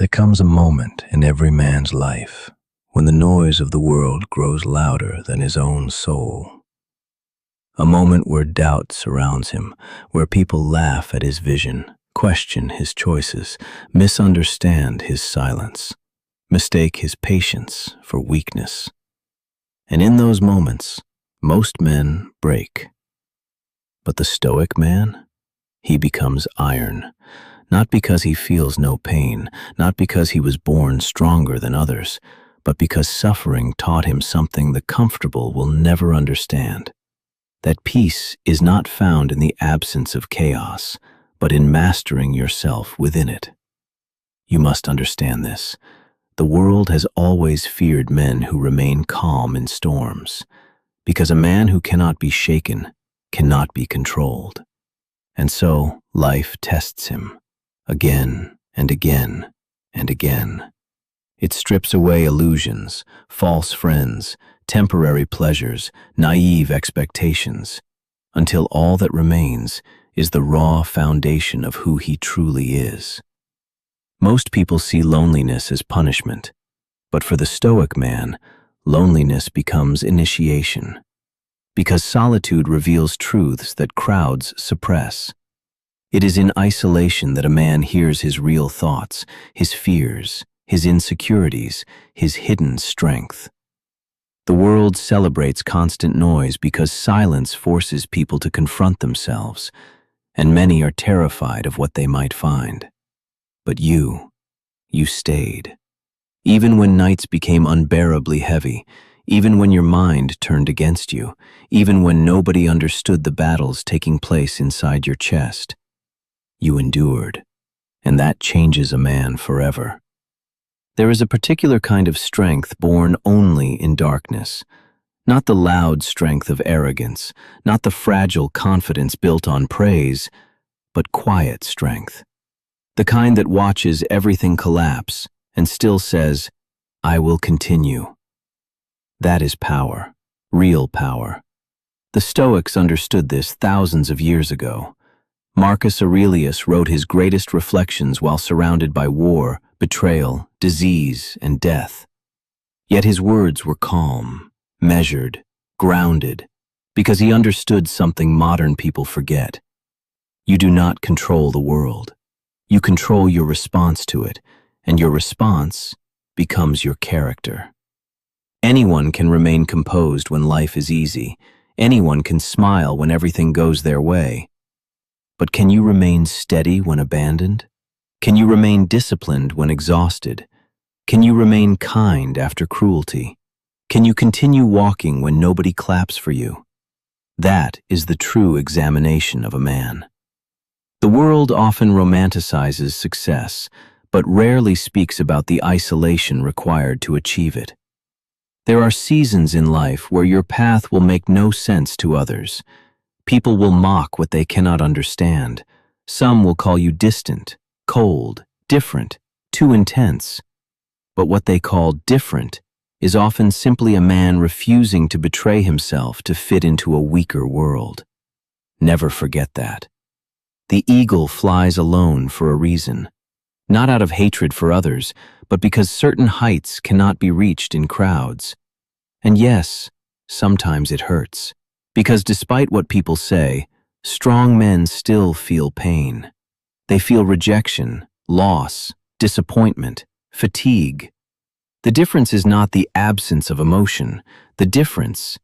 There comes a moment in every man's life when the noise of the world grows louder than his own soul. A moment where doubt surrounds him, where people laugh at his vision, question his choices, misunderstand his silence, mistake his patience for weakness. And in those moments, most men break. But the stoic man, he becomes iron, not because he feels no pain, not because he was born stronger than others, but because suffering taught him something the comfortable will never understand. That peace is not found in the absence of chaos, but in mastering yourself within it. You must understand this. The world has always feared men who remain calm in storms, because a man who cannot be shaken cannot be controlled. And so life tests him, again and again and again. It strips away illusions, false friends, temporary pleasures, naive expectations, until all that remains is the raw foundation of who he truly is. Most people see loneliness as punishment, but for the stoic man, loneliness becomes initiation, because solitude reveals truths that crowds suppress. It is in isolation that a man hears his real thoughts, his fears, his insecurities, his hidden strength. The world celebrates constant noise because silence forces people to confront themselves, and many are terrified of what they might find. But you stayed. Even when nights became unbearably heavy, even when your mind turned against you, even when nobody understood the battles taking place inside your chest, you endured, and that changes a man forever. There is a particular kind of strength born only in darkness, not the loud strength of arrogance, not the fragile confidence built on praise, but quiet strength, the kind that watches everything collapse and still says, "I will continue." That is power, real power. The Stoics understood this thousands of years ago. Marcus Aurelius wrote his greatest reflections while surrounded by war, betrayal, disease, and death. Yet his words were calm, measured, grounded, because he understood something modern people forget. You do not control the world. You control your response to it, and your response becomes your character. Anyone can remain composed when life is easy. Anyone can smile when everything goes their way. But can you remain steady when abandoned? Can you remain disciplined when exhausted? Can you remain kind after cruelty? Can you continue walking when nobody claps for you? That is the true examination of a man. The world often romanticizes success, but rarely speaks about the isolation required to achieve it. There are seasons in life where your path will make no sense to others. People will mock what they cannot understand. Some will call you distant, cold, different, too intense. But what they call different is often simply a man refusing to betray himself to fit into a weaker world. Never forget that. The eagle flies alone for a reason, not out of hatred for others, but because certain heights cannot be reached in crowds. And yes, sometimes it hurts, because despite what people say, strong men still feel pain. They feel rejection, loss, disappointment, fatigue. The difference is not the absence of emotion. The difference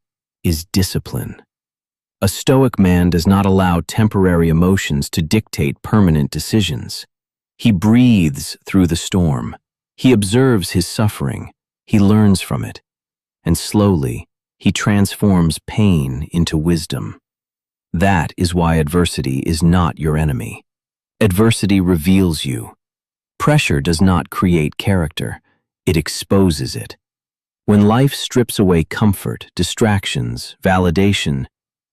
is discipline. A stoic man does not allow temporary emotions to dictate permanent decisions. He breathes through the storm. He observes his suffering. He learns from it. And slowly, he transforms pain into wisdom. That is why adversity is not your enemy. Adversity reveals you. Pressure does not create character. It exposes it. When life strips away comfort, distractions, validation,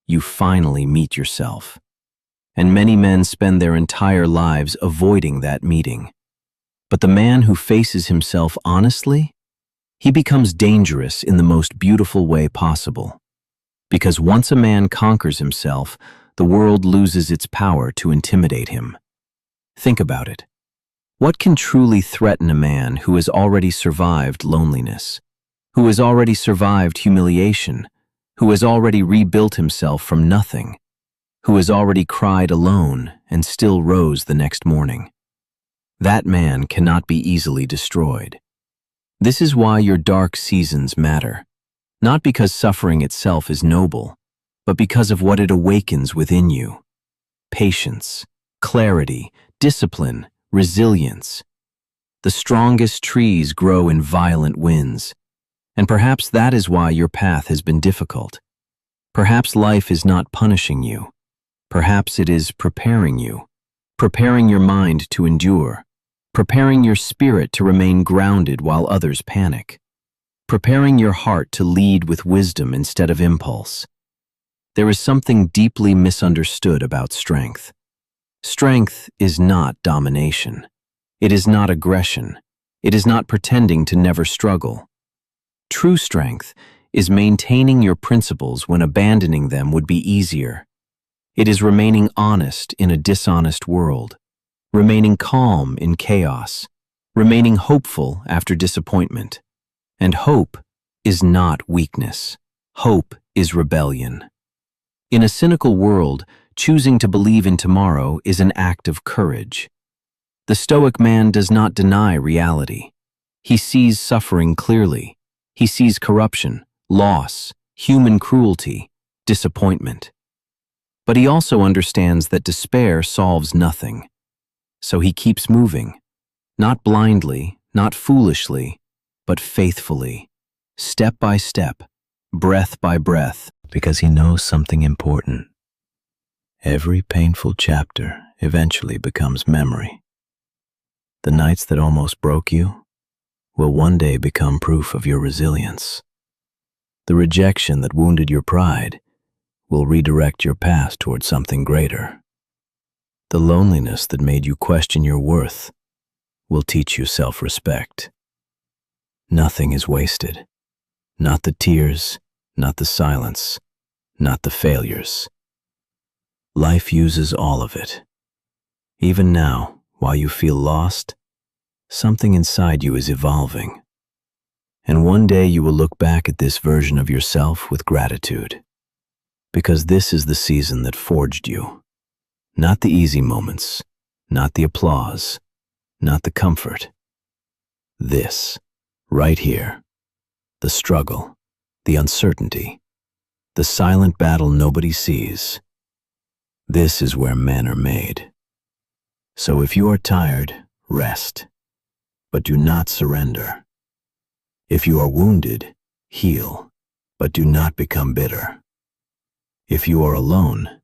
you finally meet yourself. And many men spend their entire lives avoiding that meeting. But the man who faces himself honestly, he becomes dangerous in the most beautiful way possible. Because once a man conquers himself, the world loses its power to intimidate him. Think about it. What can truly threaten a man who has already survived loneliness, who has already survived humiliation, who has already rebuilt himself from nothing, who has already cried alone and still rose the next morning? That man cannot be easily destroyed. This is why your dark seasons matter, not because suffering itself is noble, but because of what it awakens within you. Patience, clarity, discipline, resilience. The strongest trees grow in violent winds, and perhaps that is why your path has been difficult. Perhaps life is not punishing you. Perhaps it is preparing you, preparing your mind to endure, preparing your spirit to remain grounded while others panic, preparing your heart to lead with wisdom instead of impulse. There is something deeply misunderstood about strength. Strength is not domination. It is not aggression. It is not pretending to never struggle. True strength is maintaining your principles when abandoning them would be easier. It is remaining honest in a dishonest world, remaining calm in chaos, remaining hopeful after disappointment. And hope is not weakness. Hope is rebellion. In a cynical world, choosing to believe in tomorrow is an act of courage. The Stoic man does not deny reality. He sees suffering clearly. He sees corruption, loss, human cruelty, disappointment. But he also understands that despair solves nothing. So he keeps moving, not blindly, not foolishly, but faithfully, step by step, breath by breath, because he knows something important. Every painful chapter eventually becomes memory. The nights that almost broke you will one day become proof of your resilience. The rejection that wounded your pride will redirect your path toward something greater. The loneliness that made you question your worth will teach you self-respect. Nothing is wasted. Not the tears, not the silence, not the failures. Life uses all of it. Even now, while you feel lost, something inside you is evolving. And one day you will look back at this version of yourself with gratitude. Because this is the season that forged you. Not the easy moments, not the applause, not the comfort. This, right here, the struggle, the uncertainty, the silent battle nobody sees. This is where men are made. So if you are tired, rest, but do not surrender. If you are wounded, heal, but do not become bitter. If you are alone,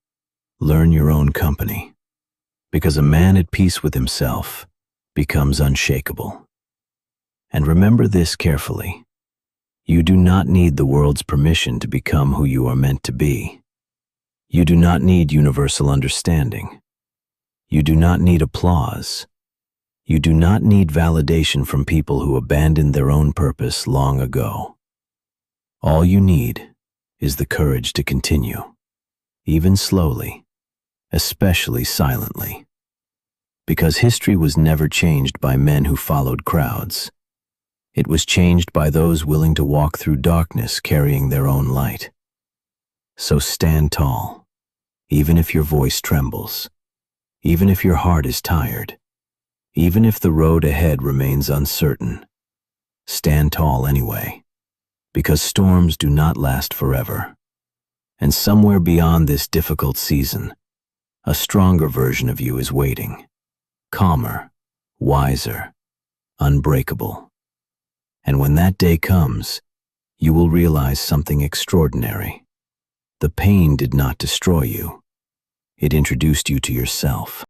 learn your own company, because a man at peace with himself becomes unshakable. And remember this carefully. You do not need the world's permission to become who you are meant to be. You do not need universal understanding. You do not need applause. You do not need validation from people who abandoned their own purpose long ago. All you need is the courage to continue, even slowly, especially silently. Because history was never changed by men who followed crowds. It was changed by those willing to walk through darkness carrying their own light. So stand tall, even if your voice trembles, even if your heart is tired, even if the road ahead remains uncertain. Stand tall anyway, because storms do not last forever. And somewhere beyond this difficult season, a stronger version of you is waiting, calmer, wiser, unbreakable. And when that day comes, you will realize something extraordinary. The pain did not destroy you. It introduced you to yourself.